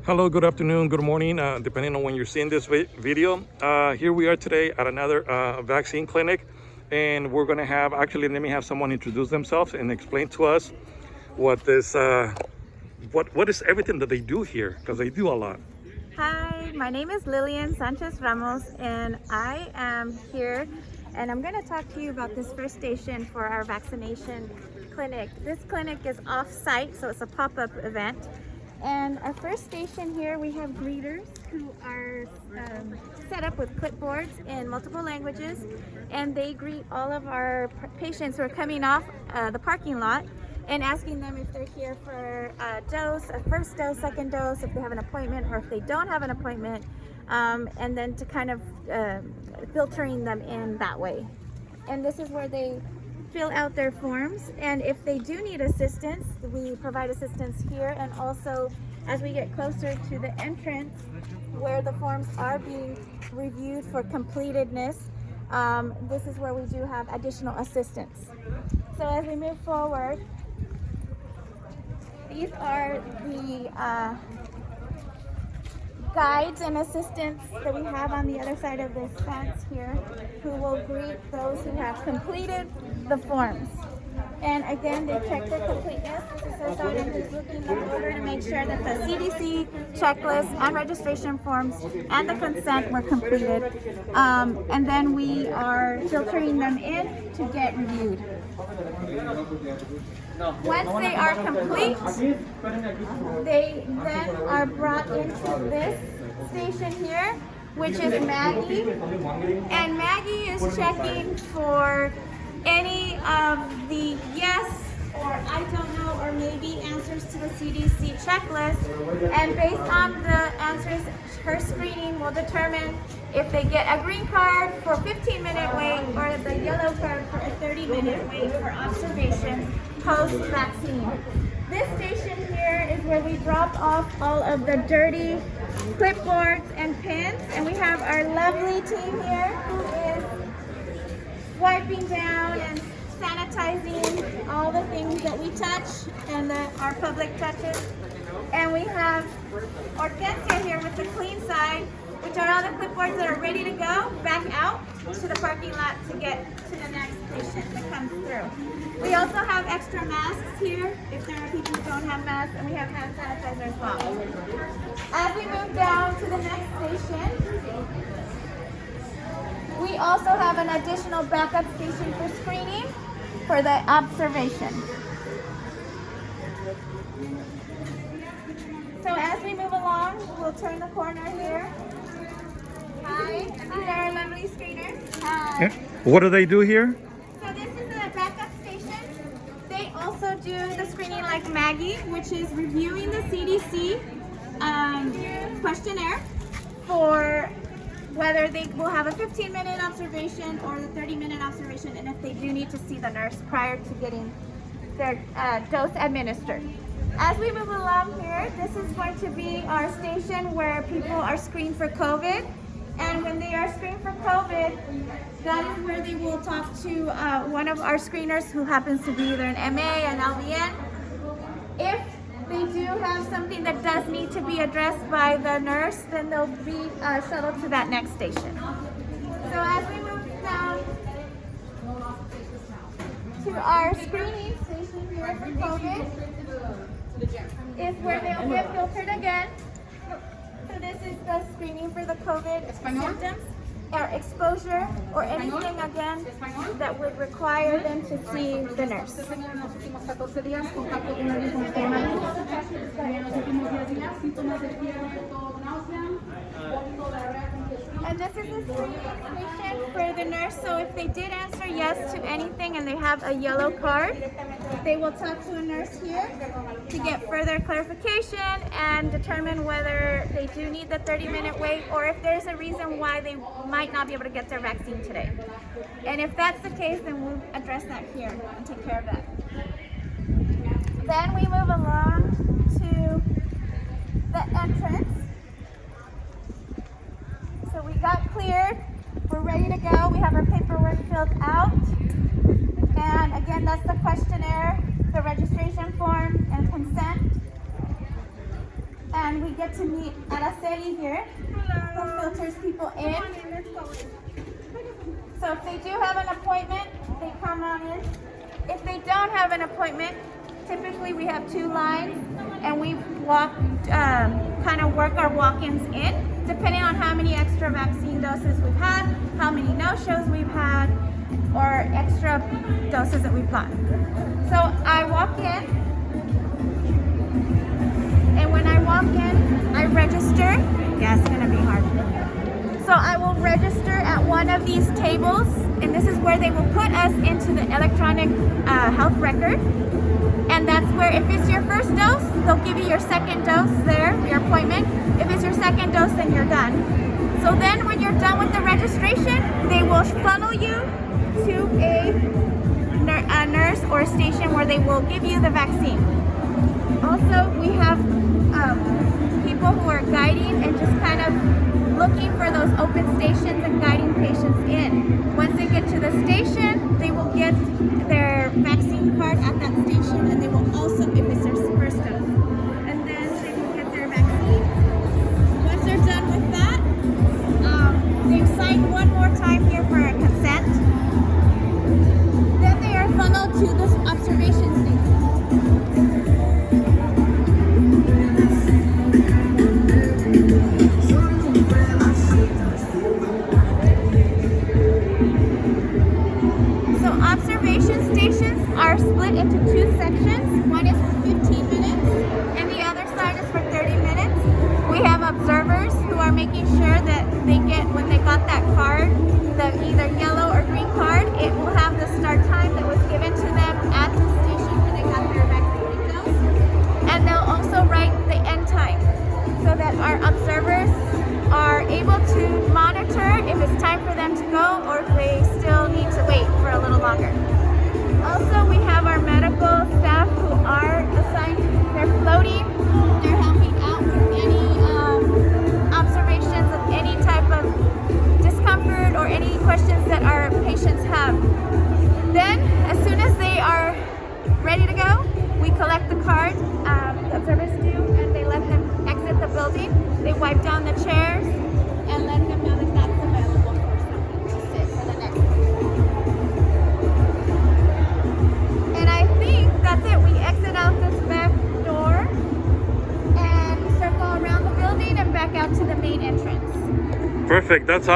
Hello, good afternoon, good morning, depending on when you're seeing this video. Here we are today at another vaccine clinic, and we're going to have, actually, let me have someone introduce themselves and explain to us what this, what is everything that they do here, because they do a lot. Hi, my name is Lillian Sanchez Ramos, and I am here, and I'm going to talk to you about this first station for our vaccination clinic. This clinic is off-site, so it's a pop-up event. And our first station here, we have greeters who are set up with clipboards in multiple languages, and they greet all of our patients who are coming off the parking lot and asking them if they're here for a dose, a first dose, second dose, if they have an appointment, or if they don't have an appointment, and then to kind of filtering them in that way. And this is where they fill out their forms, and if they do need assistance, we provide assistance here, and also as we get closer to the entrance where the forms are being reviewed for completedness, this is where we do have additional assistance. So as we move forward, these are the guides and assistants that we have on the other side of this fence here, who will greet those who have completed the forms. And again, they check their completeness. This is their sergeant who's looking them over to make sure that the CDC checklist and registration forms and the consent were completed. And then we are filtering them in to get reviewed. Once they are complete, they then are brought into this station here, which is Maggie. And Maggie is checking for any of the yes or I don't know or maybe answers to the CDC checklist. And based on the answers, her screening will determine if they get a green card for 15-minute wait or the yellow card for a 30-minute wait for observation post-vaccine. This station here is where we drop off all of the dirty clipboards and pens, and we have our lovely team here who is wiping down and sanitizing all the things that we touch and that our public touches. And we have Hortensia here with the clean side, which are all the clipboards that are ready to go back out to the parking lot to get to the next patient that comes through. We also have extra masks here if there are people who don't have masks, and we have hand sanitizer as well. As we move down to the next station, we also have an additional backup station for screening for the observation. So as we move along, we'll turn the corner here. Hi, these are our lovely screeners. Hi. Yeah. What do they do here? So this is the backup station. They also do the screening like Maggie, which is reviewing the CDC questionnaire for whether they will have a 15-minute observation or the 30-minute observation, and if they do need to see the nurse prior to getting their dose administered. As we move along here, this is going to be our station where people are screened for COVID. And when they are screened for COVID, that is where they will talk to one of our screeners who happens to be either an MA, an LVN. If they do have something that does need to be addressed by the nurse, then they'll be shuttled to that next station. So as we move down to our screening station here for COVID, is where they'll get filtered again. So this is the screening for the COVID symptoms or exposure or anything again that would require them to see the nurse. And this is the screening information for the nurse. So if they did answer yes to anything and they have a yellow card, they will talk to a nurse here to get further clarification and determine whether they do need the 30-minute wait or if there's a reason why they might not be able to get their vaccine today. And if that's the case, then we'll address that here and take care of that. Then we move along to the entrance. So we got cleared, we're ready to go, we have our paperwork filled out, and again that's the questionnaire, the registration form, and consent. and we get to meet Araceli here, who filters people in. So if they do have an appointment, they come on in. If they don't have an appointment, typically we have 2 lines, and we kind of work our walk-ins in, depending on how many extra vaccine doses we've had, how many no-shows we've had, or extra doses that we've gotten. So I walk in, and when I walk in, I register. Yeah, it's gonna be hard. So I will register at one of these tables, and this is where they will put us into the electronic health record. And that's where, if it's your first dose, they'll give you your second dose there, your appointment. If it's your second dose, then you're done. So then when you're done with the registration, they will funnel you to a nurse or a station where they will give you the vaccine. Also, we have people who are guiding and just kind of looking for those open stations and guiding patients in. Once they get to the station, they will get their vaccine card at that station, and they will also, if it's their first dose, and then they will get their vaccine. Once they're done with that, they've signed one more time here for a consent. Then they are funneled to this observation station. Observation stations are split into 2 sections. One is for 15 minutes and the other side is for 30 minutes. We have observers who are making sure that they get, when they got that card, the either yellow or green card, it will have the start time that was given to them at the station where they got their vaccine dose. And they'll also write the end time so that our observers are able to monitor if it's time for them to go or if they still need to wait for a little longer. Also, we have our medical staff who are assigned, they're floating, they're helping out with any observations of any type of discomfort or any questions that our patients have. Then, as soon as they are ready to go, we collect the card, the observers do, and they let them exit the building. They wipe down the chairs and let them know that that's available for someone to sit for the next one. And I think that's it. We exit out this back door and circle around the building and back out to the main entrance. Perfect. That's